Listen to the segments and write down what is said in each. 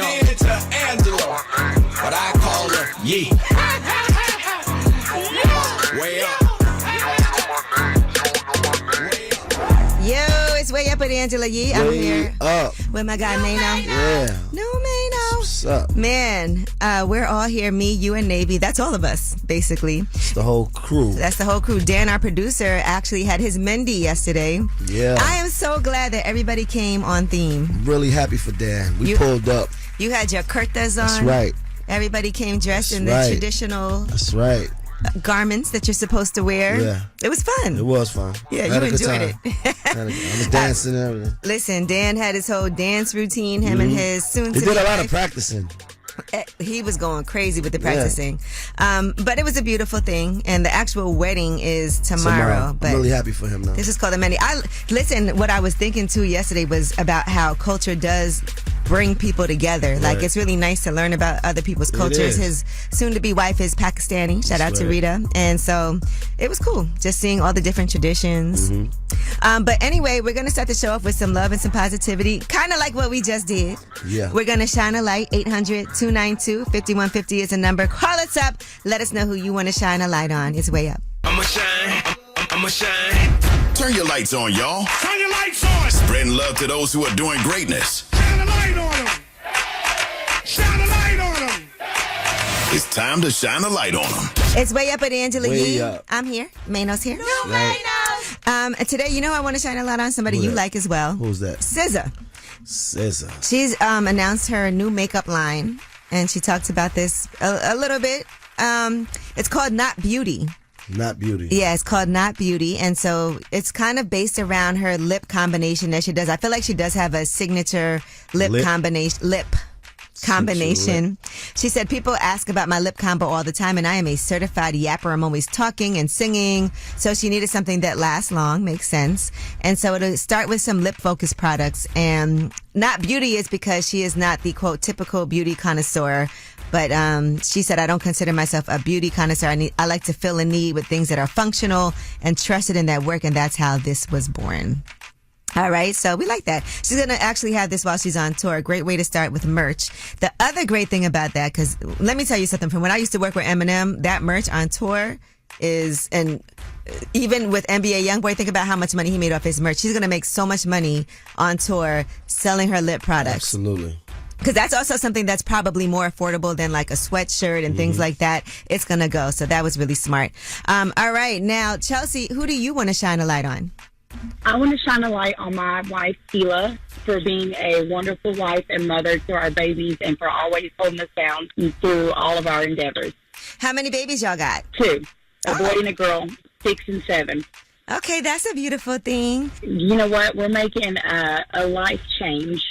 way up to Angela, but I call her Yee. Way up. Yo, it's Way Up with Angela Yee. I'm here up with my guy Mano. Yeah. No, Mano. What's up? Man, we're all here, me, you, and Navy. That's all of us, basically. It's the whole crew. That's the whole crew. Dan, our producer, actually had his Mendy yesterday. Yeah. I am so glad that everybody came on theme. I'm really happy for Dan. We pulled up. You had your kurtas on. That's right. Everybody came dressed in the traditional That's right. Garments that you're supposed to wear. Yeah. It was fun. It was fun. Yeah, you enjoyed it. I was dancing and everything. Listen, Dan had his whole dance routine, him and his soon-to-be He did a lot wife. of practicing. He was going crazy with the practicing. But it was a beautiful thing, and the actual wedding is tomorrow. But I'm really happy for him now. This is called the Mendy. Listen, what I was thinking too yesterday was about how culture does bring people together. Like, it's really nice to learn about other people's cultures. His soon-to-be wife is Pakistani. Shout out to Rita. And so it was cool just seeing all the different traditions. But anyway, we're going to start the show off with some love and some positivity, kind of like what we just did. Yeah. We're going to shine a light. 800-292-5150 is the number. Call us up. Let us know who you want to shine a light on. It's Way Up. I'ma shine. I'ma shine. Turn your lights on, y'all. Turn your lights on. Spreading love to those who are doing greatness. Shine a light on them. Shine a light on them. It's time to shine a light on them. It's Way Up with Angela Way Yee. up. I'm here. Mano's here. No, right. And today, I want to shine a light on somebody you like as well. Who's that? SZA. SZA. She's announced her new makeup line, and she talks about this a little bit. It's called Not Beauty. Not Beauty. Yeah, it's called Not Beauty, and so it's kind of based around her lip combination that she does. I feel like she does have a signature lip combination. She said, people ask about my lip combo all the time, and I am a certified yapper. I'm always talking and singing. So she needed something that lasts long, makes sense. And so it'll start with some lip focused products. And Not Beauty is because she is not the, quote, typical beauty connoisseur. But she said, I don't consider myself a beauty connoisseur. I like to fill a need with things that are functional and trusted in that work. And that's how this was born. All right, so we like that. She's going to actually have this while she's on tour. A great way to start with merch. The other great thing about that, because let me tell you something. From when I used to work with Eminem, that merch on tour is, and even with NBA Youngboy, think about how much money he made off his merch. She's going to make so much money on tour selling her lip products. Absolutely. Because that's also something that's probably more affordable than like a sweatshirt and things like that. It's going to go. So that was really smart. All right, now, Chelsea, who do you want to shine a light on? I want to shine a light on my wife, Seale, for being a wonderful wife and mother to our babies and for always holding us down through all of our endeavors. How many babies y'all got? 2, a boy and a girl, 6 and 7. Okay, that's a beautiful thing. You know what? We're making a life change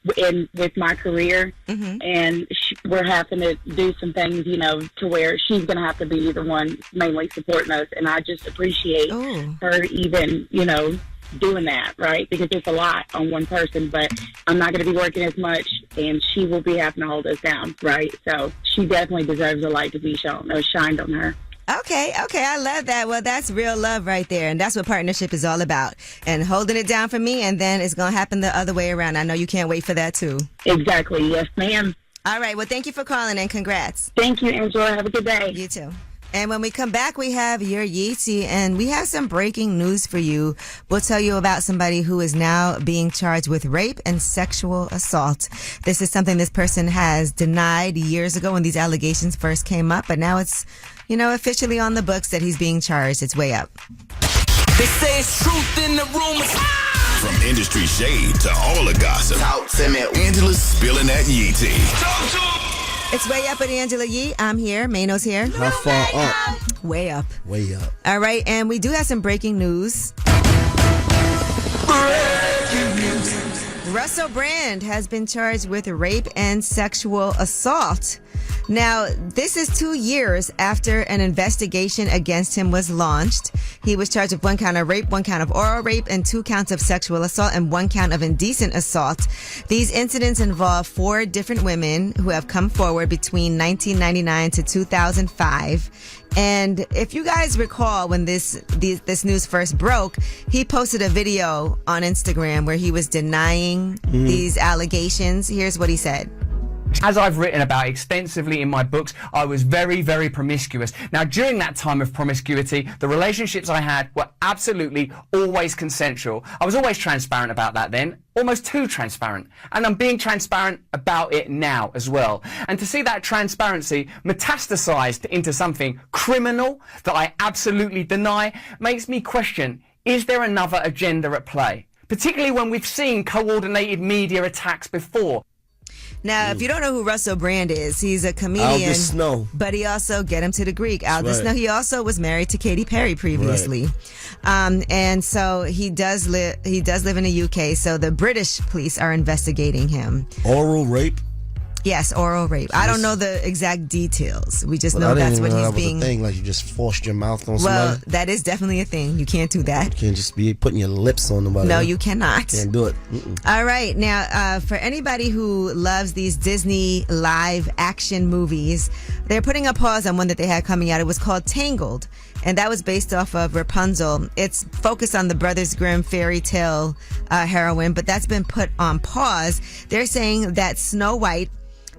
with my career, and we're having to do some things, to where she's going to have to be the one mainly supporting us, and I just appreciate her even, doing that, right? Because it's a lot on one person, but I'm not going to be working as much, and she will be having to hold us down, right? So she definitely deserves a light to be shined on her. Okay, I love that. Well, that's real love right there, and that's what partnership is all about. And holding it down for me, and then it's going to happen the other way around. I know you can't wait for that, too. Exactly. Yes, ma'am. All right, well, thank you for calling, and congrats. Thank you, Angela. Have a good day. You too. And when we come back, we have your Yeezy, and we have some breaking news for you. We'll tell you about somebody who is now being charged with rape and sexual assault. This is something this person has denied years ago when these allegations first came up, but now it's, officially on the books that he's being charged. It's Way Up. They say it's truth in the rumors. From industry shade to all the gossip. Talk to me. Angela's spilling that Yee tea. Talk to me. It's Way Up with Angela Yee. I'm here. Mano's here. How far up? Way up. Way up. All right, and we do have some breaking news. Russell Brand has been charged with rape and sexual assault. Now, this is 2 years after an investigation against him was launched. He was charged with 1 count of rape, 1 count of oral rape, and 2 counts of sexual assault, and 1 count of indecent assault. These incidents involve 4 different women who have come forward between 1999 to 2005. And if you guys recall, when this news first broke, he posted a video on Instagram where he was denying these allegations. Here's what he said. As I've written about extensively in my books, I was very, very promiscuous. Now, during that time of promiscuity, the relationships I had were absolutely always consensual. I was always transparent about that then, almost too transparent. And I'm being transparent about it now as well. And to see that transparency metastasized into something criminal that I absolutely deny makes me question, is there another agenda at play? Particularly when we've seen coordinated media attacks before. Now, if you don't know who Russell Brand is, he's a comedian. Al the Snow. But he also, get him to the Greek, Al the Right. Snow. He also was married to Katy Perry previously. And so he does live in the UK. So the British police are investigating him. Oral rape. Yes, oral rape. I don't know the exact details. We just But know I didn't that's even what know he's that was being. a thing. Like you just forced your mouth on Well, somebody. that is definitely a thing. You can't do that. You can't just be putting your lips on nobody. No, you cannot. Can't do it. Mm-mm. All right. Now, for anybody who loves these Disney live action movies, they're putting a pause on one that they had coming out. It was called Tangled, and that was based off of Rapunzel. It's focused on the Brothers Grimm fairy tale heroine, but that's been put on pause. They're saying that Snow White,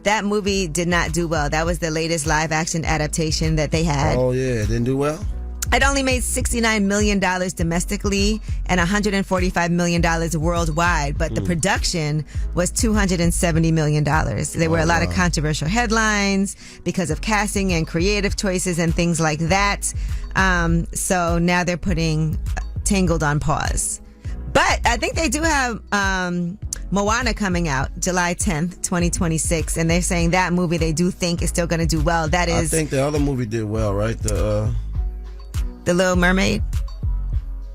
that movie did not do well. That was the latest live action adaptation that they had. Oh yeah, it didn't do well. It only made $69 million domestically and $145 million worldwide, but the production was $270 million. There were a lot of controversial headlines because of casting and creative choices and things like that. So now they're putting Tangled on pause. But I think they do have Moana coming out July 10th, 2026, and they're saying that movie they do think is still going to do well. That I is think the other movie did well, right? The Little Mermaid.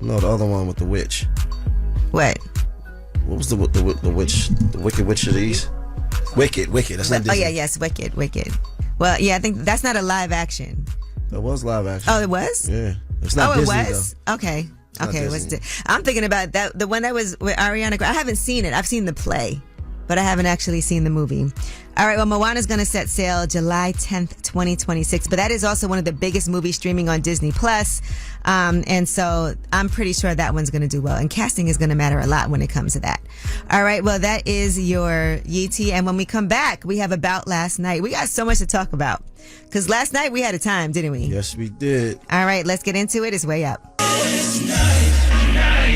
No, the other one with the witch. What? What was the witch? The Wicked Witch of the East? Wicked. That's not Oh Disney. yeah, yes, Wicked. Well, yeah, I think that's not a live action. That was live action. Oh, it was? Yeah. It's not Oh, Disney, it was? Okay. not Okay, Disney. I'm thinking about that, the one that was with Ariana Grande. I haven't seen it. I've seen the play, but I haven't actually seen the movie. All right, well, Moana's going to set sail July 10th, 2026, but that is also one of the biggest movies streaming on Disney Plus. And so I'm pretty sure that one's going to do well. And casting is going to matter a lot when it comes to that. All right, well, that is your Yeetie. And when we come back, we have About Last Night. We got so much to talk about because last night we had a time, didn't we? Yes, we did. All right, let's get into it. It's Way Up.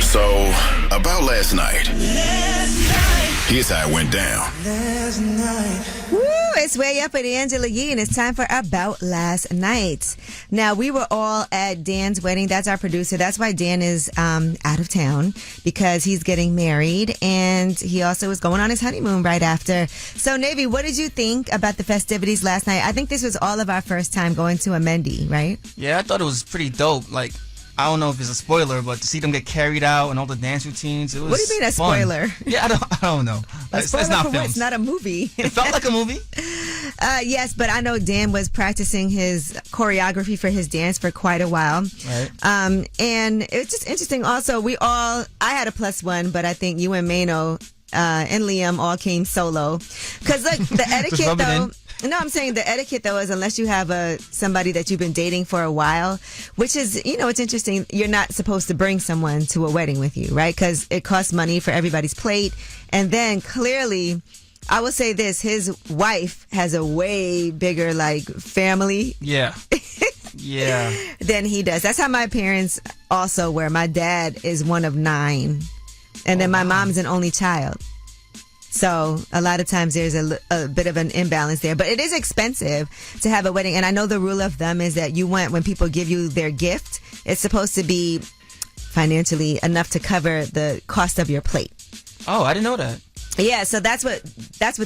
So, about last night. Here's how it went down. Woo, it's Way Up with Angela Yee, and it's time for About Last Night. Now, we were all at Dan's wedding. That's our producer. That's why Dan is out of town, because he's getting married, and he also was going on his honeymoon right after. So, Navy, what did you think about the festivities last night? I think this was all of our first time going to a Mendy, right? Yeah, I thought it was pretty dope. Like, I don't know if it's a spoiler, but to see them get carried out and all the dance routines, it was What do you mean a fun. spoiler? Yeah, I don't know. It's Spoiler not for what? filmed. It's not a movie. It felt like a movie. Yes, but I know Dan was practicing his choreography for his dance for quite a while. Right. And it was just interesting. Also, I had a +1, but I think you and Mano and Liam all came solo. Because look, the etiquette rub it though. in. No, I'm saying the etiquette though is unless you have somebody that you've been dating for a while, which is, it's interesting. You're not supposed to bring someone to a wedding with you, right? Because it costs money for everybody's plate. And then clearly, I will say this, his wife has a way bigger family Yeah. Yeah. than he does. That's how my parents also were. My dad is one of 9. And then my mom's an only child. So a lot of times there's a bit of an imbalance there, but it is expensive to have a wedding. And I know the rule of thumb is that when people give you their gift, it's supposed to be financially enough to cover the cost of your plate. Oh, I didn't know that. Yeah, so that's what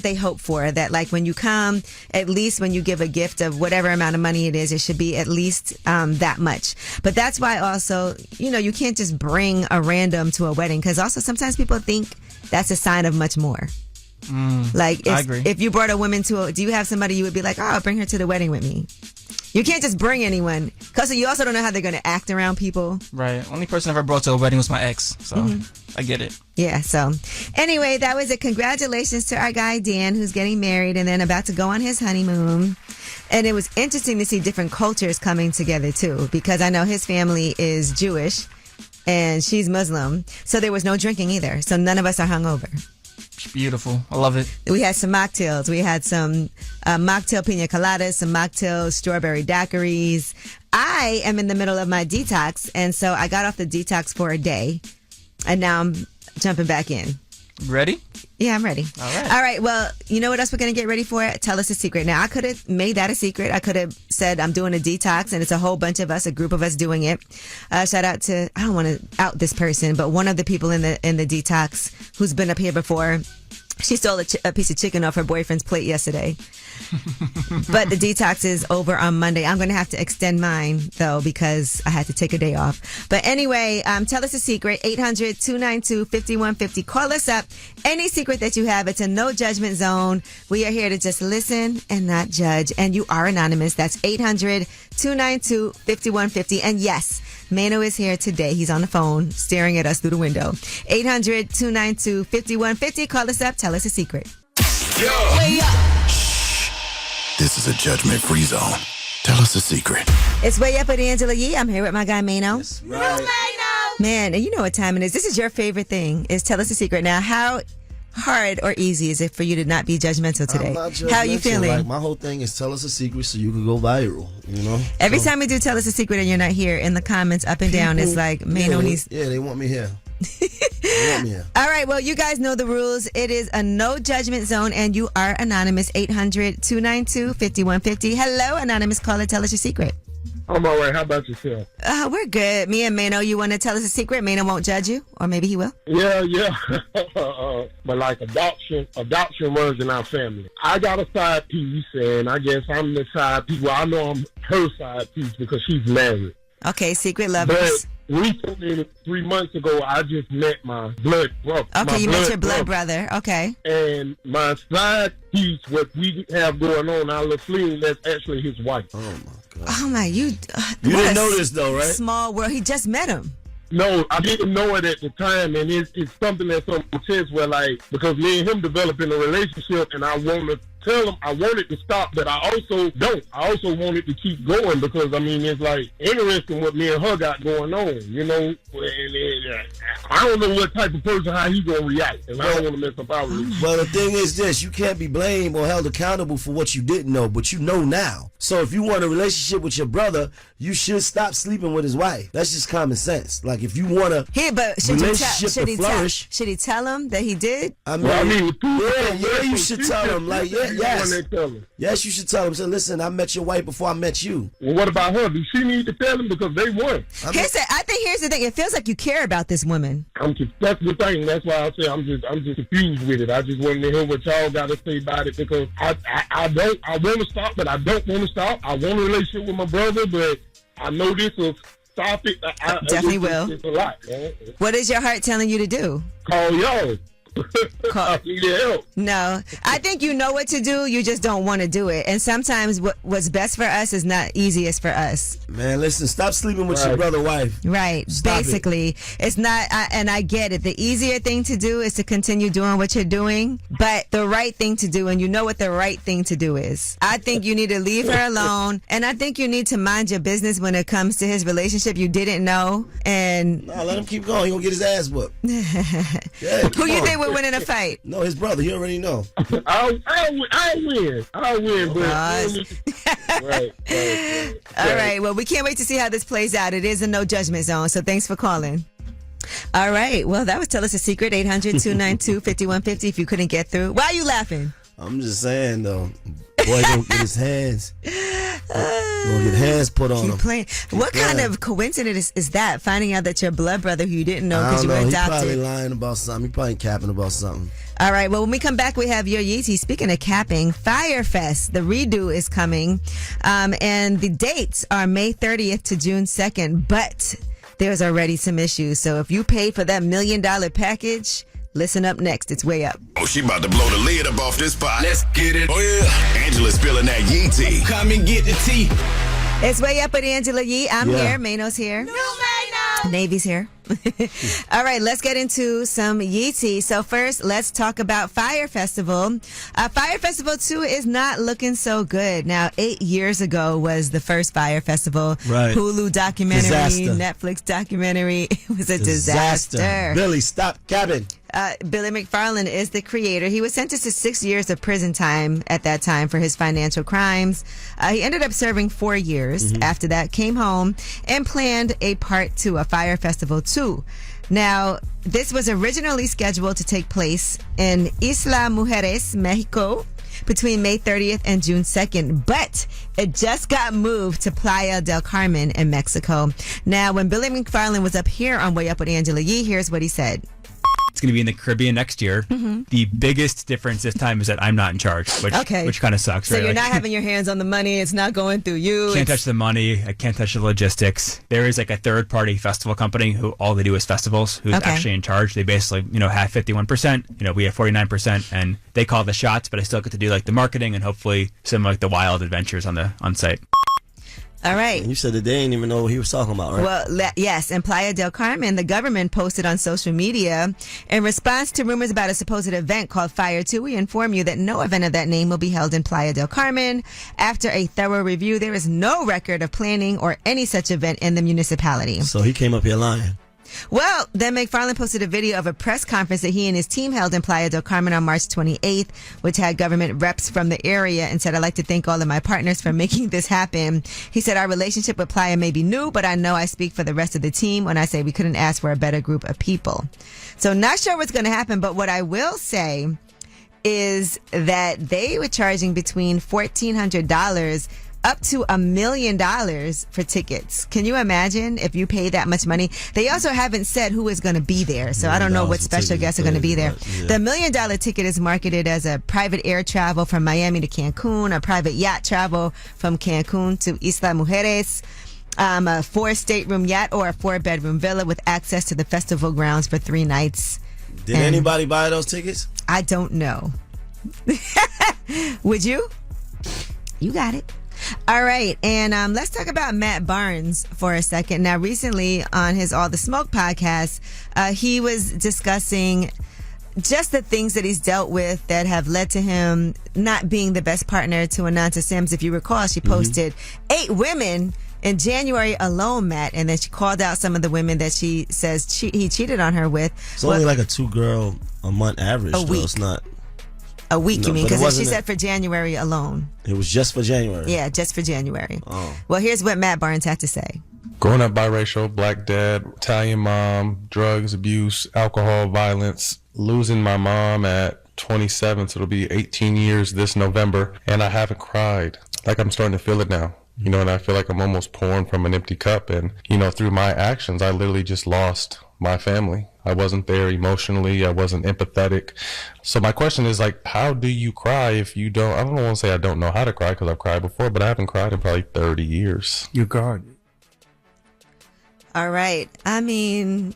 they hope for, that when you come, at least when you give a gift of whatever amount of money it is, it should be at least that much. But that's why also, you can't just bring a random to a wedding, because also sometimes people think that's a sign of much more. I agree. If you brought a woman do you have somebody you would be like, oh, I'll bring her to the wedding with me? You can't just bring anyone, because you also don't know how they're going to act around people. Right. Only person I ever brought to a wedding was my ex, so I get it. Yeah, so anyway, that was it. Congratulations to our guy Dan, who's getting married and then about to go on his honeymoon. And it was interesting to see different cultures coming together too, because I know his family is Jewish and she's Muslim, so there was no drinking either. So none of us are hungover. Beautiful. I love it. We had some mocktails. We had some mocktail pina coladas, some mocktail strawberry daiquiris. I am in the middle of my detox, and so I got off the detox for a day, and now I'm jumping back in. Ready? Yeah, I'm ready. All right. Well, you know what else we're going to get ready for? Tell us a secret. Now, I could have made that a secret. I could have said I'm doing a detox, and it's a whole bunch of us, a group of us doing it. Shout out to, I don't want to out this person, but one of the people in the detox who's been up here before. She stole a piece of chicken off her boyfriend's plate yesterday. But the detox is over on Monday. I'm going to have to extend mine, though, because I had to take a day off. But anyway, tell us a secret. 800-292-5150. Call us up. Any secret that you have, it's a no judgment zone. We are here to just listen and not judge. And you are anonymous. That's 800-292-5150. And yes, Mano is here today. He's on the phone staring at us through the window. 800-292-5150. Call us up. Tell us a secret. Way up. Shh. This is a judgment-free zone. Tell us a secret. It's Way Up with Angela Yee. I'm here with my guy Mano. That's right. Man, and you know what time it is. This is your favorite thing, is Tell Us a Secret. Now, how hard or easy is it for you to not be judgmental today? I'm not judgmental. How are you feeling? Like, my whole thing is tell us a secret so you can go viral, you know? Every time we do Tell Us a Secret and you're not here, in the comments up and down, it's like, Mano needs... Yeah, they want me here. They want me here. All right, well, you guys know the rules. It is a no judgment zone, and you are anonymous. 800-292-5150. Hello, anonymous caller. Tell us your secret. I'm all right. How about yourself? We're good. Me and Mano, you want to tell us a secret? Mano won't judge you, or maybe he will. Yeah. But like adoption runs in our family. I got a side piece, and I guess I'm the side piece. Well, I know I'm her side piece because she's married. Okay, secret lovers. But recently, 3 months ago, I just met my blood brother. Okay, you met your blood brother. Okay. And my side piece, what we have going on, our little fling, that's actually his wife. Oh, my God. Oh, my, you didn't know this, though, right? Small world. He just met him. No, I didn't know it at the time, and it's something that's on my chest where, like, because me and him developing a relationship, and I want to tell him I want it to stop, but I also don't. I also want it to keep going because, I mean, it's, like, interesting what me and her got going on, you know? And I don't know what type of person, how he going to react, and I don't want to mess up our relationship. Well, the thing is this. You can't be blamed or held accountable for what you didn't know, but you know now. So if you want a relationship with your brother, you should stop sleeping with his wife. That's just common sense. Like, if you want a relationship to flourish. Should he tell him that he did? I mean, yeah, you should tell him. Like, yes, you should tell him. Say, listen, I met your wife before I met you. Well, what about her? Does she need to tell him because they won? I think here's the thing. It feels like you care about this woman. That's the thing. That's why I say I'm just confused with it. I just want to hear what y'all got to say about it because I want to stop, but I don't want to stop. I want a relationship with my brother, but I know this will stop it. Definitely will. It's a lot. Man. What is your heart telling you to do? Call y'all. No, I think you know what to do. You just don't want to do it. And sometimes what's best for us is not easiest for us. Man, listen, stop sleeping with your brother's wife. Right. Stop Basically, it's not, and I get it. The easier thing to do is to continue doing what you're doing. But the right thing to do, and you know what the right thing to do is. I think you need to leave her alone. And I think you need to mind your business when it comes to his relationship you didn't know. And no, let him keep going. He gonna get his ass whooped. Yeah, who you think would win in a fight? No, his brother. You already know. I'll win. But right. All right. Well, we can't wait to see how this plays out. It is a no judgment zone. So thanks for calling. All right. Well, that was Tell Us a Secret. 800-292-5150 if you couldn't get through. Why are you laughing? I'm just saying, though. Boy, gonna get his hands. Gonna get hands put on him. Playing. What kind of coincidence is that? Finding out that your blood brother, who you didn't know because you were adopted. He's probably lying about something. He's probably capping about something. All right. Well, when we come back, we have your Yeezy. Speaking of capping, Firefest, the redo is coming. And the dates are May 30th to June 2nd. But there's already some issues. So if you paid for that $1 million package, listen up next. It's Way Up. Oh, she about to blow the lid up off this pot. Let's get it. Oh, yeah. Angela's spilling that Yee tea. Come and get the tea. It's Way Up with Angela Yee. I'm here. Mano's here. No, Mano. Navy's here. All right, let's get into some Yee tea. So first, let's talk about Fire Festival. Fire Festival 2 is not looking so good. Now, 8 years ago was the first Fire Festival. Right. Hulu documentary, Disaster. Netflix documentary. It was a disaster. Billy, stop capping. Billy McFarland is the creator. He was sentenced to 6 years of prison time at that time for his financial crimes. He ended up serving 4 years. After that, came home and planned a part to a Fire Festival 2. Now, this was originally scheduled to take place in Isla Mujeres, Mexico, between May 30th and June 2nd, but it just got moved to Playa del Carmen in Mexico. Now, when Billy McFarland was up here on Way Up with Angela Yee, here's what he said. It's going to be in the Caribbean next year. The biggest difference this time is that I'm not in charge, which kind of sucks. So right? you're not having your hands on the money. It's not going through you. Can't touch the money. I can't touch the logistics. There is like a third-party festival company who all they do is festivals, who's actually in charge. They basically, have 51%. We have 49%, and they call the shots. But I still get to do like the marketing and hopefully some like the wild adventures on site. All right. And you said that they didn't even know what he was talking about, right? Well, yes. In Playa del Carmen, the government posted on social media in response to rumors about a supposed event called Fire 2. We inform you that no event of that name will be held in Playa del Carmen. After a thorough review, there is no record of planning or any such event in the municipality. So he came up here lying. Well, then McFarland posted a video of a press conference that he and his team held in Playa del Carmen on March 28th, which had government reps from the area, and said, I'd like to thank all of my partners for making this happen. He said, our relationship with Playa may be new, but I know I speak for the rest of the team when I say we couldn't ask for a better group of people. So not sure what's going to happen, but what I will say is that they were charging between $1,400 up to $1 million for tickets. Can you imagine if you pay that much money? They also haven't said who is going to be there, so I don't know what special guests are going to be there. The $1 million ticket is marketed as a private air travel from Miami to Cancun, a private yacht travel from Cancun to Isla Mujeres, a 4-stateroom yacht or a 4-bedroom villa with access to the festival grounds for 3 nights. Did anybody buy those tickets? I don't know. Would you? You got it. All right, and let's talk about Matt Barnes for a second. Now, recently on his All the Smoke podcast, he was discussing just the things that he's dealt with that have led to him not being the best partner to Ananta Sims. If you recall, she posted 8 women in January alone, Matt, and then she called out some of the women that she says he cheated on her with. It's only like a 2-girl a month average. A week. It's not. A week, No, you mean? but it Because she wasn't said for January alone. It was just for January. Yeah, just for January. Oh. Well, here's what Matt Barnes had to say. Growing up biracial, black dad, Italian mom, drugs, abuse, alcohol, violence, losing my mom at 27, so it'll be 18 years this November, and I haven't cried. Like I'm starting to feel it now. And I feel like I'm almost pouring from an empty cup. And, through my actions, I literally just lost my family. I wasn't there emotionally. I wasn't empathetic. So my question is, how do you cry if you don't? I don't want to say I don't know how to cry because I've cried before, but I haven't cried in probably 30 years. You guard. All right. I mean,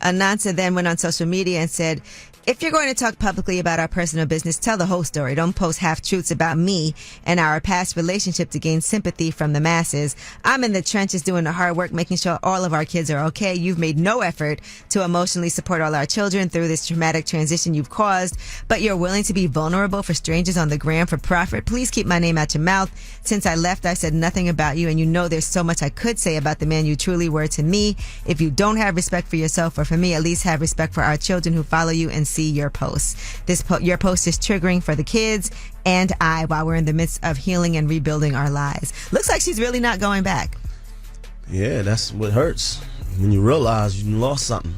Ananta then went on social media and said, if you're going to talk publicly about our personal business, tell the whole story. Don't post half-truths about me and our past relationship to gain sympathy from the masses. I'm in the trenches doing the hard work, making sure all of our kids are okay. You've made no effort to emotionally support all our children through this traumatic transition you've caused, but you're willing to be vulnerable for strangers on the gram for profit. Please keep my name out your mouth. Since I left, I said nothing about you, and there's so much I could say about the man you truly were to me. If you don't have respect for yourself or for me, at least have respect for our children who follow you and see your posts. Your post is triggering for the kids and I while we're in the midst of healing and rebuilding our lives. Looks like she's really not going back. Yeah, that's what hurts. When you realize you lost something.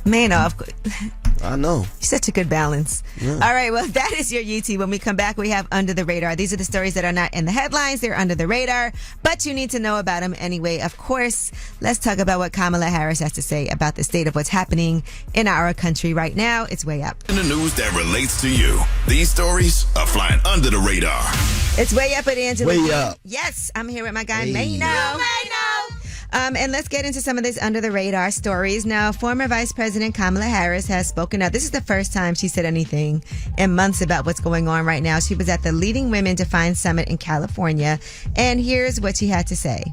Man, I know. You're such a good balance. Yeah. All right, well, that is your UT. When we come back, we have Under the Radar. These are the stories that are not in the headlines. They're under the radar, but you need to know about them anyway. Of course, let's talk about what Kamala Harris has to say about the state of what's happening in our country right now. It's Way Up. In the news that relates to you. These stories are flying under the radar. It's Way Up with Angela. Way Up. Yes, I'm here with my guy, Hey. Mano. And let's get into some of this under the radar stories. Now, former Vice President Kamala Harris has spoken up. This is the first time she said anything in months about what's going on right now. She was at the Leading Women Defined Summit in California. And here's what she had to say.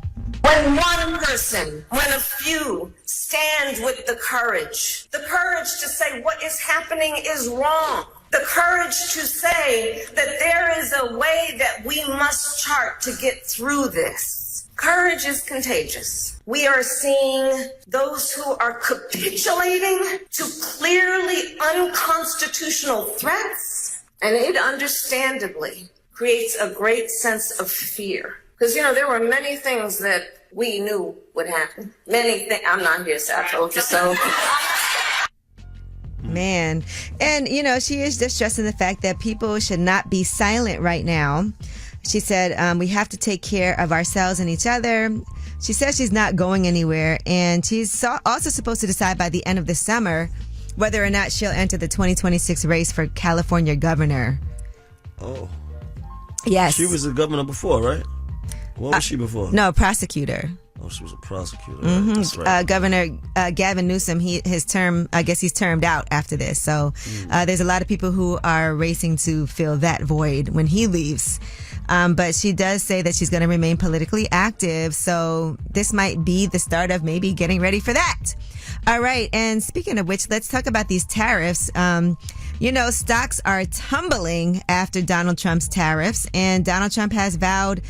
When one person, when a few stand with the courage to say what is happening is wrong, the courage to say that there is a way that we must chart to get through this. Courage is contagious. We are seeing those who are capitulating to clearly unconstitutional threats, and it understandably creates a great sense of fear. Because, there were many things that we knew would happen. Many things. I'm not here, so I told you so. Man. And, she is just stressing the fact that people should not be silent right now. She said, we have to take care of ourselves and each other. She says she's not going anywhere. And she's also supposed to decide by the end of the summer whether or not she'll enter the 2026 race for California governor. Oh. Yes. She was a governor before, right? What was she before? No, prosecutor. Oh, she was a prosecutor. Mm-hmm. Right? That's right. Governor Gavin Newsom, his term, I guess he's termed out after this. So there's a lot of people who are racing to fill that void when he leaves. But she does say that she's going to remain politically active. So this might be the start of maybe getting ready for that. All right. And speaking of which, let's talk about these tariffs. Stocks are tumbling after Donald Trump's tariffs. And Donald Trump has vowed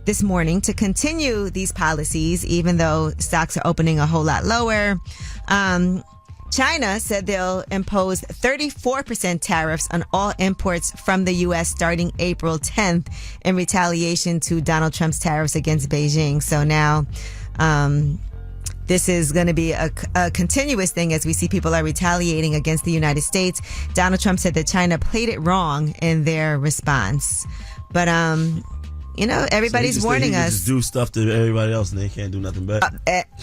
this morning to continue these policies, even though stocks are opening a whole lot lower. China said they'll impose 34% tariffs on all imports from the U.S. starting April 10th in retaliation to Donald Trump's tariffs against Beijing. So now this is going to be a continuous thing as we see people are retaliating against the United States. Donald Trump said that China played it wrong in their response. But everybody's warning us. Just do stuff to everybody else, and they can't do nothing better.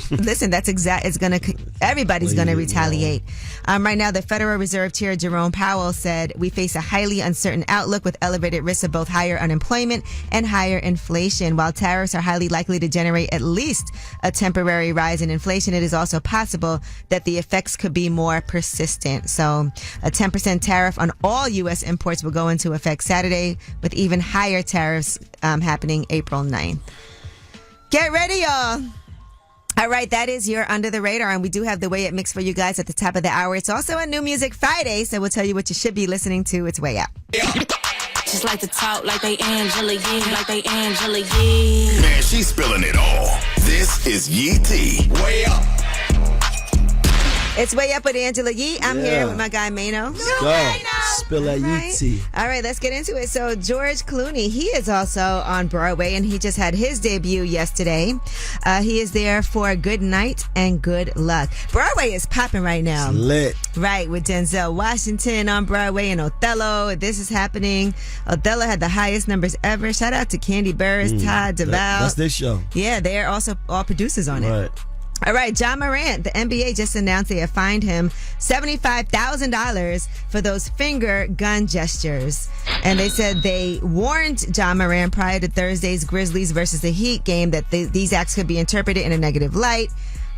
Listen, that's exact. Everybody's gonna retaliate. Right now, the Federal Reserve Chair Jerome Powell said we face a highly uncertain outlook with elevated risks of both higher unemployment and higher inflation. While tariffs are highly likely to generate at least a temporary rise in inflation, it is also possible that the effects could be more persistent. So, a 10% tariff on all U.S. imports will go into effect Saturday, with even higher tariffs happening April 9th. Get ready, y'all. All right, that is your Under the Radar, and we do have the Way Up mix for you guys at the top of the hour. It's also a New Music Friday, so we'll tell you what you should be listening to. It's Way Up. Just like to talk like they Angela Yee, Man, she's spilling it all. This is Yee T. Way Up. It's Way Up with Angela Yee. I'm here with my guy Mano. Go. Spill that Yee tea. All right, let's get into it. So George Clooney, he is also on Broadway, and he just had his debut yesterday. He is there for Good Night and Good Luck. Broadway is popping right now. It's lit. Right, with Denzel Washington on Broadway and Othello. This is happening. Othello had the highest numbers ever. Shout out to Candy Burris, Todd DeVal. That's their show. Yeah, they're also all producers on it. Right. All right, John Morant, the NBA just announced they have fined him $75,000 for those finger gun gestures. And they said they warned John Morant prior to Thursday's Grizzlies versus the Heat game that these acts could be interpreted in a negative light.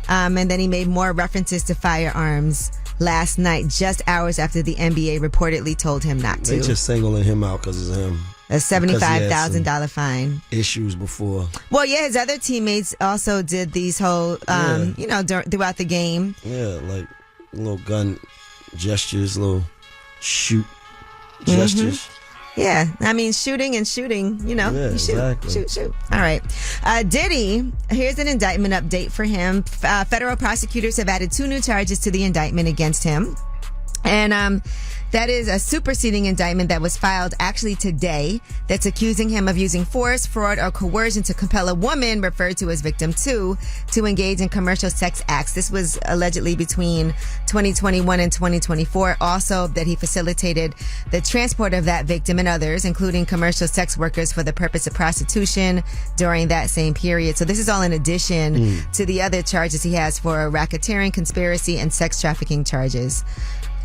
And then he made more references to firearms last night, just hours after the NBA reportedly told him not to. They just singling him out because it's him. A $75,000 fine. Issues before. Well, yeah, his other teammates also did these whole, throughout the game. Yeah, like little gun gestures, little shoot gestures. Mm-hmm. Yeah, I mean, shooting, yeah, you shoot. All right. Diddy, here's an indictment update for him. Federal prosecutors have added 2 new charges to the indictment against him. And that is a superseding indictment that was filed actually today that's accusing him of using force, fraud, or coercion to compel a woman, referred to as victim 2, to engage in commercial sex acts. This was allegedly between 2021 and 2024. Also, that he facilitated the transport of that victim and others, including commercial sex workers, for the purpose of prostitution during that same period. So this is all in addition to the other charges he has for racketeering, conspiracy, and sex trafficking charges.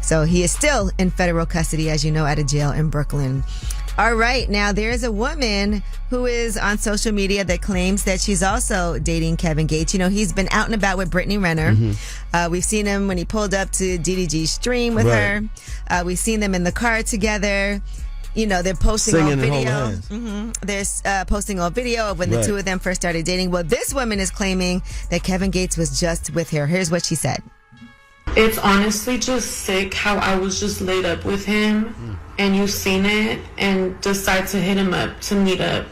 So he is still in federal custody, as you know, at a jail in Brooklyn. All right. Now, there is a woman who is on social media that claims that she's also dating Kevin Gates. You know, he's been out and about with Brittany Renner. We've seen him when he pulled up to DDG's stream with her. We've seen them in the car together. You know, they're posting on video. They're posting on video of when the two of them first started dating. Well, this woman is claiming that Kevin Gates was just with her. Here's what she said. It's honestly just sick how I was just laid up with him and you seen it and decide to hit him up to meet up.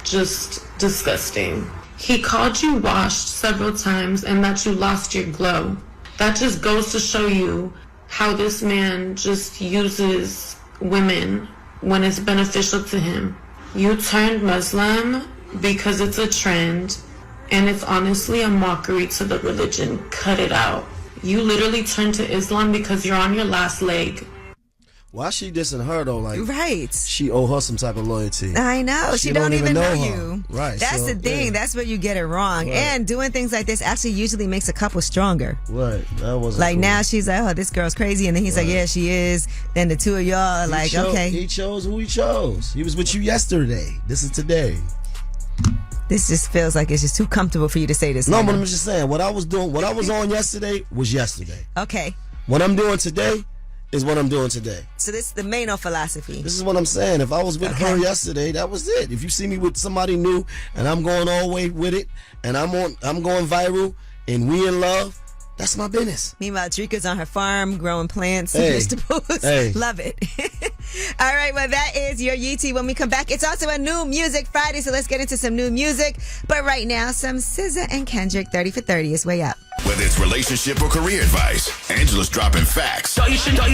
Just disgusting. He called you washed several times and that you lost your glow. That just goes to show you how this man just uses women when it's beneficial to him. You turned Muslim because it's a trend and it's honestly a mockery to the religion. Cut it out. You literally turned to Islam because you're on your last leg. Why she dissing her though? Like, right? She owe her some type of loyalty. I know. She don't even know her. you. Right. That's the thing. Yeah. That's where you get it wrong. Right. And doing things like this actually usually makes a couple stronger. Right. That wasn't like cool. Now she's like, oh, this girl's crazy, and then he's like, yeah, she is. Then the two of y'all are like, okay. He chose who he chose. He was with you yesterday. This is today. This just feels like it's just too comfortable for you to say this. No, but I'm just saying what I was on yesterday was yesterday. Okay. What I'm doing today is what I'm doing today. So this is the Mano philosophy. This is what I'm saying. If I was with her yesterday, that was it. If you see me with somebody new and I'm going all the way with it and I'm going viral and we in love, that's my business. Meanwhile, Drika's on her farm growing plants and vegetables. Hey. Love it. All right, well, that is your Yeetie. When we come back, it's also a New Music Friday, so let's get into some new music. But right now, some SZA and Kendrick, 30 for 30 is way up. Whether it's relationship or career advice, Angela's dropping facts. So you should know.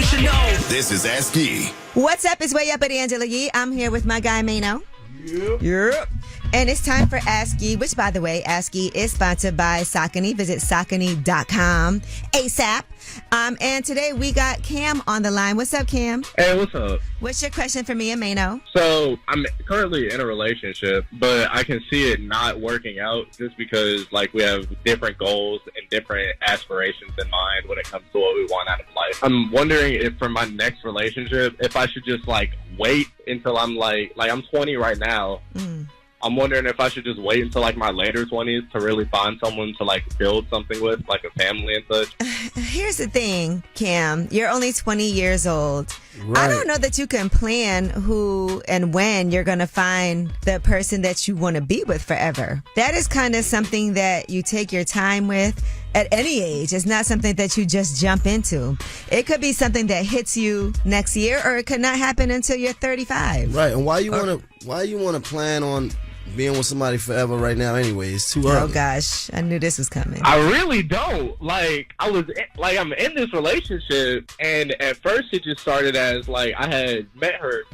This is Ask Yee. What's up? It's way up at Angela Yee. I'm here with my guy, Mano. Yep. And it's time for Ask Yee, which, by the way, Ask Yee is sponsored by Saucony. Visit Saucony.com ASAP. And today we got Cam on the line. What's up, Cam? Hey, what's up? What's your question for me and Mano? So, I'm currently in a relationship, but I can see it not working out just because, like, we have different goals and different aspirations in mind when it comes to what we want out of life. I'm wondering if for my next relationship, if I should just, like, wait until I'm, like I'm 20 right now. I'm wondering if I should just wait until like my later 20s to really find someone to like build something with, like a family and such. Here's the thing, Cam. You're only 20 years old. Right. I don't know that you can plan who and when you're going to find the person that you want to be with forever. That is kind of something that you take your time with at any age. It's not something that you just jump into. It could be something that hits you next year, or it could not happen until you're 35. Right. And why you want to plan on being with somebody forever right now anyway? It's too early. Oh gosh, I knew this was coming. I really don't. I'm in this relationship, and at first it just started as like I had met her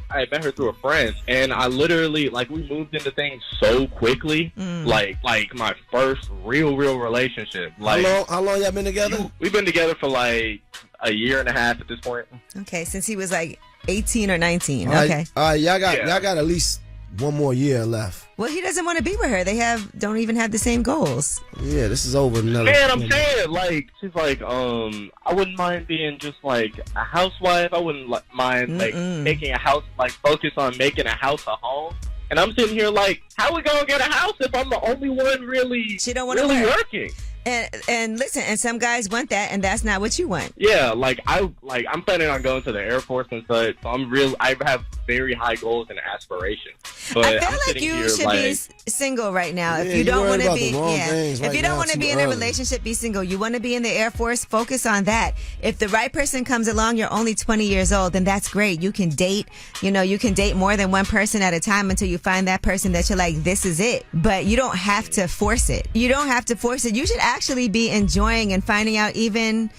through a friend, and I literally we moved into things so quickly. Like my first real relationship. How long y'all been together? We've been together for like a year and a half at this point. Okay, since he was like 18 or 19. All right, okay. All right, y'all got at least one more year left. Well, he doesn't want to be with her. They don't even have the same goals. Yeah, this is over. Man, I'm saying, she's like, I wouldn't mind being just like a housewife. I wouldn't mind making a house, focus on making a house a home. And I'm sitting here like, how we gonna get a house if I'm the only one really? She don't want to really working. And listen, and some guys want that, and that's not what you want. Yeah, I'm planning on going to the Air Force and such. So I have very high goals and aspirations. But I feel like you should be single right now. Yeah, if you don't want to be, if you don't want to be in a relationship, be single. You want to be in the Air Force, focus on that. If the right person comes along, you're only 20 years old, then that's great. You can date. You can date more than one person at a time until you find that person that you're like, this is it. But you don't have to force it. You don't have to force it. You should actually be enjoying and finding out even,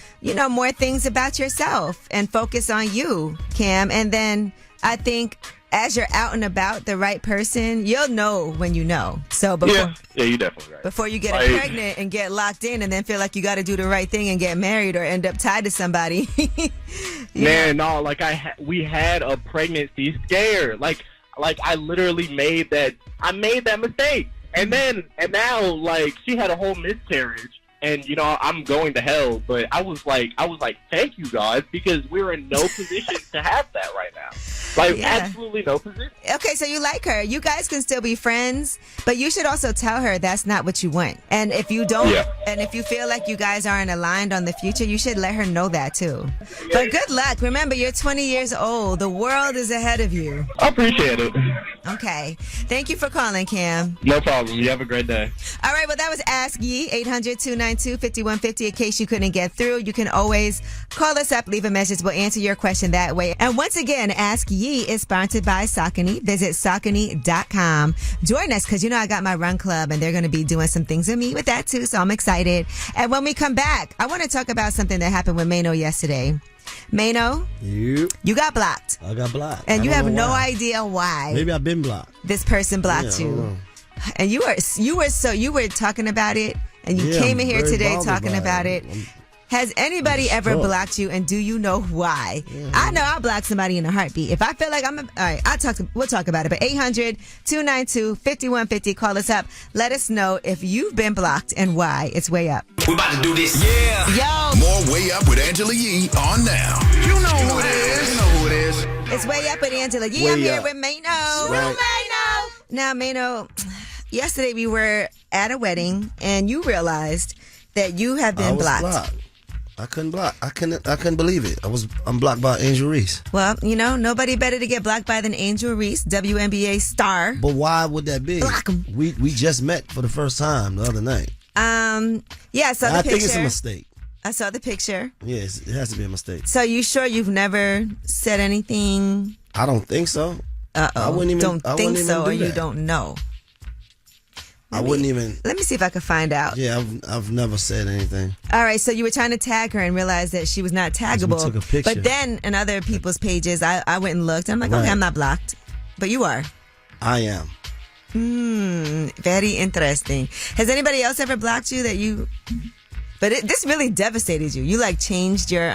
more things about yourself and focus on you, Cam. And then I think as you're out and about the right person, you'll know when you know. So before, yeah, you definitely right. Before you get pregnant and get locked in and then feel like you got to do the right thing and get married or end up tied to somebody. Man, no, we had a pregnancy scare. I literally made that mistake. And now she had a whole miscarriage. And, I'm going to hell, but I was like, thank you, God, because we're in no position to have that right now. Absolutely no position. Okay, so you like her. You guys can still be friends, but you should also tell her that's not what you want. And if you don't, and if you feel like you guys aren't aligned on the future, you should let her know that too. But good luck. Remember, you're 20 years old. The world is ahead of you. I appreciate it. Okay. Thank you for calling, Cam. No problem. You have a great day. All right, well, that was Ask Yee, 800-292-5150. In case you couldn't get through, you can always call us up, leave a message. We'll answer your question that way. And once again, Ask Yee Yee is sponsored by Saucony. Visit Saucony.com. Join us because I got my run club and they're going to be doing some things with me with that too. So I'm excited. And when we come back, I want to talk about something that happened with Mano yesterday. Mano, you got blocked. I got blocked. And you have no idea why. Maybe I've been blocked. This person blocked you. And you were talking about it and you came in here today talking about it. Has anybody ever blocked you, and do you know why? Yeah. I know I'll block somebody in a heartbeat. If I feel like all right, we'll talk about it. But 800-292-5150, call us up. Let us know if you've been blocked and why. It's Way Up. We're about to do this. Yeah. Yo. More Way Up with Angela Yee on now. You know who it is. You know who it is. It's Way Up with Angela Yee. I'm here with Mano. Right. Now, Mano, yesterday we were at a wedding, and you realized that you have been blocked. I couldn't block. I couldn't believe it. I'm blocked by Angel Reese. Well, nobody better to get blocked by than Angel Reese, WNBA star. But why would that be? Block him. We just met for the first time the other night. Yeah, I saw the picture. I think it's a mistake. I saw the picture. Yes, it has to be a mistake. So you sure you've never said anything? I don't think so. I wouldn't even think so, or you don't know. I wouldn't even. Let me see if I can find out. Yeah, I've never said anything. All right, so you were trying to tag her and realized that she was not taggable. We took a picture. But then in other people's pages, I went and looked. And I'm like, okay, I'm not blocked. But you are. I am. Very interesting. Has anybody else ever blocked you that you... But this really devastated you. You changed your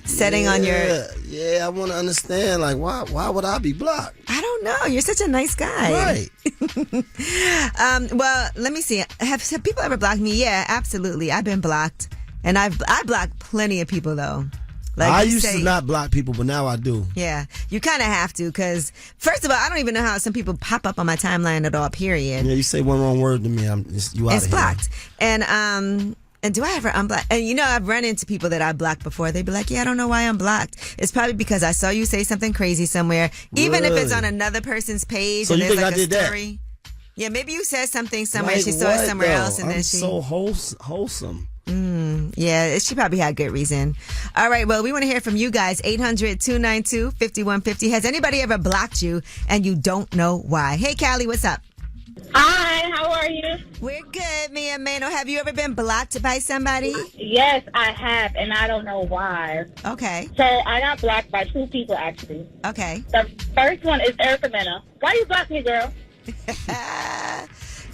setting on your... Yeah, I want to understand, why would I be blocked? I don't know. You're such a nice guy. Right. Well, let me see. Have people ever blocked me? Yeah, absolutely. I've been blocked. And I blocked plenty of people, though. I used to not block people, but now I do. Yeah, you kind of have to because, first of all, I don't even know how some people pop up on my timeline at all, period. Yeah, you say one wrong word to me, you out of here. It's blocked. And do I ever unblock? And I've run into people that I blocked before. They'd be like, yeah, I don't know why I'm blocked. It's probably because I saw you say something crazy somewhere, even if it's on another person's page. So and you there's think I a did story. That? Yeah, maybe you said something somewhere. She saw it somewhere else, and then she. So wholesome. Yeah, she probably had good reason. All right, well, we want to hear from you guys. 800-292-5150. Has anybody ever blocked you and you don't know why? Hey, Callie, what's up? Hi, how are you? We're good, me and Mano. Have you ever been blocked by somebody? Yes, I have, and I don't know why. Okay. So I got blocked by two people, actually. Okay. The first one is Erica Mena. Why you block me, girl?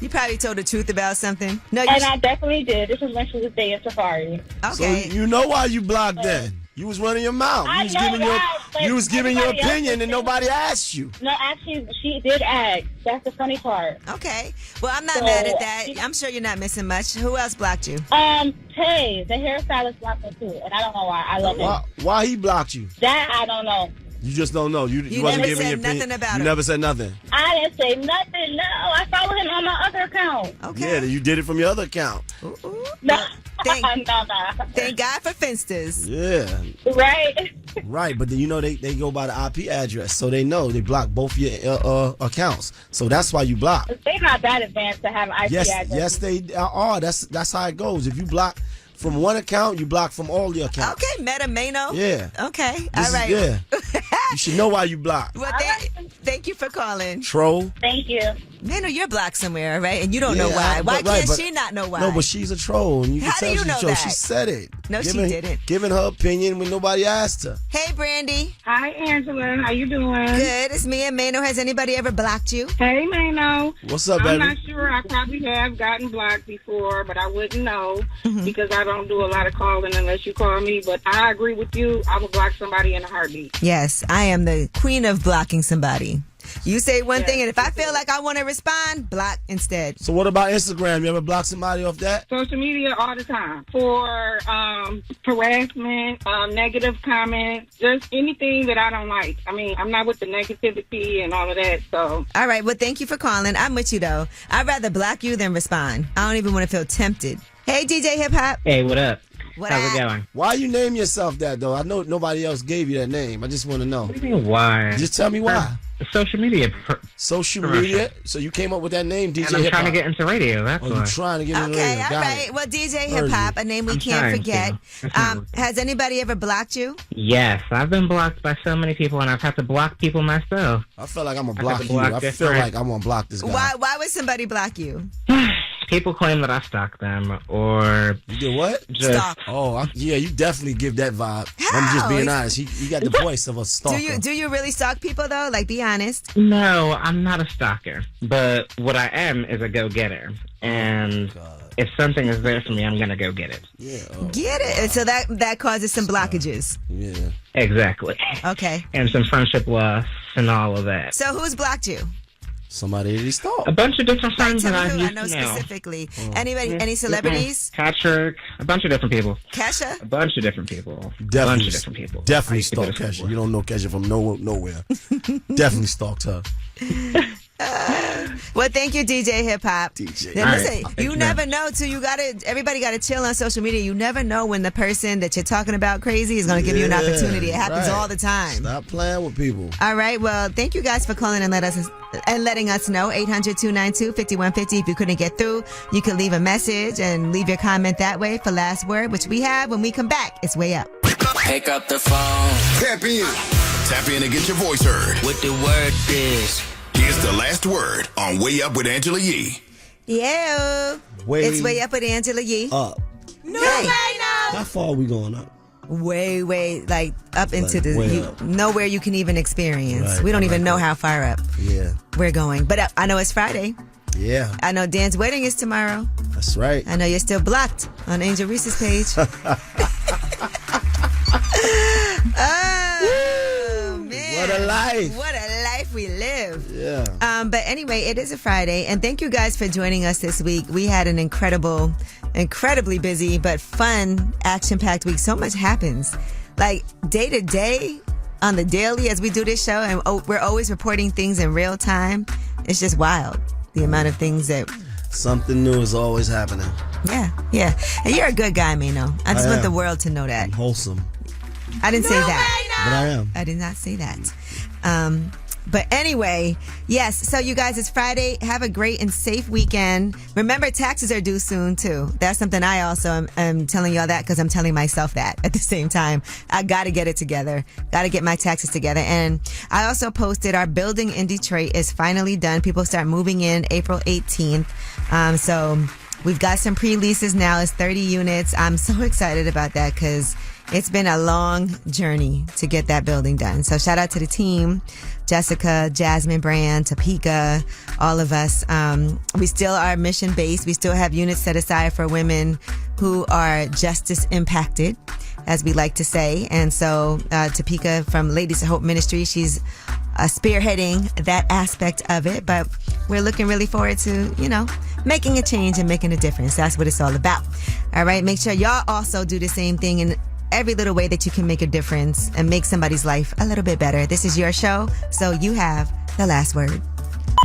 You probably told the truth about something. No, I definitely did. This was when she was dating Safari. Okay. So you know why you blocked then? You was running your mouth. You was giving your opinion and nobody asked you. No, actually, she did ask. That's the funny part. Okay. Well, I'm not mad at that. I'm sure you're not missing much. Who else blocked you? Tay, the hairstylist blocked me too, and I don't know why. I love him. Why he blocked you? That I don't know. You just don't know. You wasn't giving your opinion. Nothing about you him. never said nothing. I didn't say nothing. No, I follow him on my other account. Okay. Yeah, you did it from your other account. No. Thank God for Finsters. Yeah. Right. Right, but then they go by the IP address, so they know they block both your accounts. So that's why you block. They're not that advanced to have an IP address. Yes, they are. That's how it goes. If you block from one account, you block from all your accounts. Okay, Meta Mano. Yeah. Okay. All right. Yeah. You should know why you block. Well, thank you for calling. Troll. Thank you. Mano, you're blocked somewhere, right? And you don't know why. Why can't she not know why? No, but she's a troll. And you can How tell do you know that? She said it. No, she didn't. Giving her opinion when nobody asked her. Hey, Brandy. Hi, Angela. How you doing? Good. It's me and Mano. Has anybody ever blocked you? Hey, Mano. What's up, baby? I'm not sure. I probably have gotten blocked before, but I wouldn't know because I don't do a lot of calling unless you call me. But I agree with you. I would block somebody in a heartbeat. Yes, I am the queen of blocking somebody. You say one thing, and if I feel like I want to respond, block instead. So what about Instagram? You ever block somebody off that? Social media all the time for harassment, negative comments, just anything that I don't like. I mean, I'm not with the negativity and all of that. So. All right. Well, thank you for calling. I'm with you though. I'd rather block you than respond. I don't even want to feel tempted. Hey, DJ Hip Hop. Hey, what up? How's it going? Why you name yourself that though? I know nobody else gave you that name. I just want to know. What do you mean why? Just tell me why. social media. Social media? So you came up with that name, DJ And I'm Hip trying Hop? to get into radio, that's why. You're trying to get into radio. Okay, all right. Well, DJ Hip Hop, a name we can't forget. Has anybody ever blocked you? Yes, I've been blocked by so many people, and I've had to block people myself. I feel like I'm going to block you. I feel like I'm going to block this guy. Why would somebody block you? People claim that I stalk them, or... You did what? Stalk. Oh, yeah, you definitely give that vibe. I'm just being honest. You got the voice of a stalker. Do you really stalk people, though? Like, be honest. No, I'm not a stalker. But what I am is a go-getter. And if something is there for me, I'm going to go get it. Yeah. Get it. So that causes some blockages. Yeah. Exactly. Okay. And some friendship loss and all of that. So who's blocked you? Somebody that he stalked. A bunch of different friends that I know specifically. Anybody? Any celebrities? Patrick. A bunch of different people. Kesha? A bunch of different people. Definitely, a bunch of different people. Definitely stalked Kesha. You don't know Kesha from nowhere. Definitely stalked her. Well, thank you, DJ Hip Hop. DJ. Then listen, you never know too. Everybody gotta chill on social media. You never know when the person that you're talking about crazy is gonna give you an opportunity. It happens all the time. Stop playing with people. All right. Well, thank you guys for calling and letting us know. 800-292-5150. If you couldn't get through, you can leave a message and leave your comment that way for last word, which we have when we come back. It's Way Up. Pick up the phone. Tap in. Tap in and get your voice heard. What the word is. Here's the last word on Way Up with Angela Yee. Yeah. It's Way Up with Angela Yee. Up. No, hey. How far are we going up? Way, like up into nowhere you can even experience. Right, we don't even know how far up we're going. But I know it's Friday. Yeah. I know Dan's wedding is tomorrow. That's right. I know you're still blocked on Angel Reese's page. Oh, man. What a life. What a life we live. Yeah. But anyway, it is a Friday, and thank you guys for joining us this week. We had an incredibly busy but fun, action-packed week. So much happens. Like, day to day, on the daily as we do this show, and we're always reporting things in real time. It's just wild, the amount of things that... Something new is always happening. Yeah. And you're a good guy, Mano. I just want the world to know that. I'm wholesome. I didn't say that. But I am. I did not say that. But anyway, yes. So you guys, it's Friday. Have a great and safe weekend. Remember, taxes are due soon too. That's something I also am telling y'all that because I'm telling myself that at the same time. I got to get it together. Got to get my taxes together. And I also posted our building in Detroit is finally done. People start moving in April 18th. So we've got some pre-leases now. It's 30 units. I'm so excited about that because it's been a long journey to get that building done. So shout out to the team, Jessica, Jasmine, Brand, Topeka, all of us. We still are mission based. We still have units set aside for women who are justice impacted, as we like to say. And so Topeka from Ladies of Hope Ministry, she's spearheading that aspect of it. But we're looking really forward to, making a change and making a difference. That's what it's all about. All right. Make sure y'all also do the same thing in every little way that you can make a difference and make somebody's life a little bit better. This is your show, so you have the last word.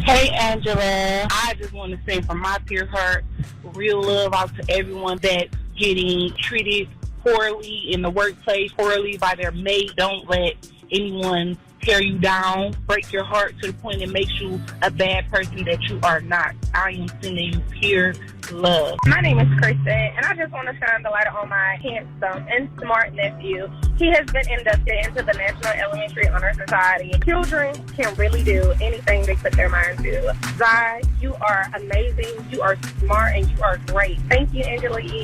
Hey, Angela. I just want to say from my pure heart, real love out to everyone that's getting treated poorly in the workplace, poorly by their mate. Don't let anyone tear you down, break your heart to the point it makes you a bad person that you are not. I am sending you pure love. My name is Kristen, and I just want to shine the light on my handsome and smart nephew. He has been inducted into the National Elementary Honor Society. Children can really do anything they put their mind to. Zai, you are amazing, you are smart, and you are great. Thank you, Angela E.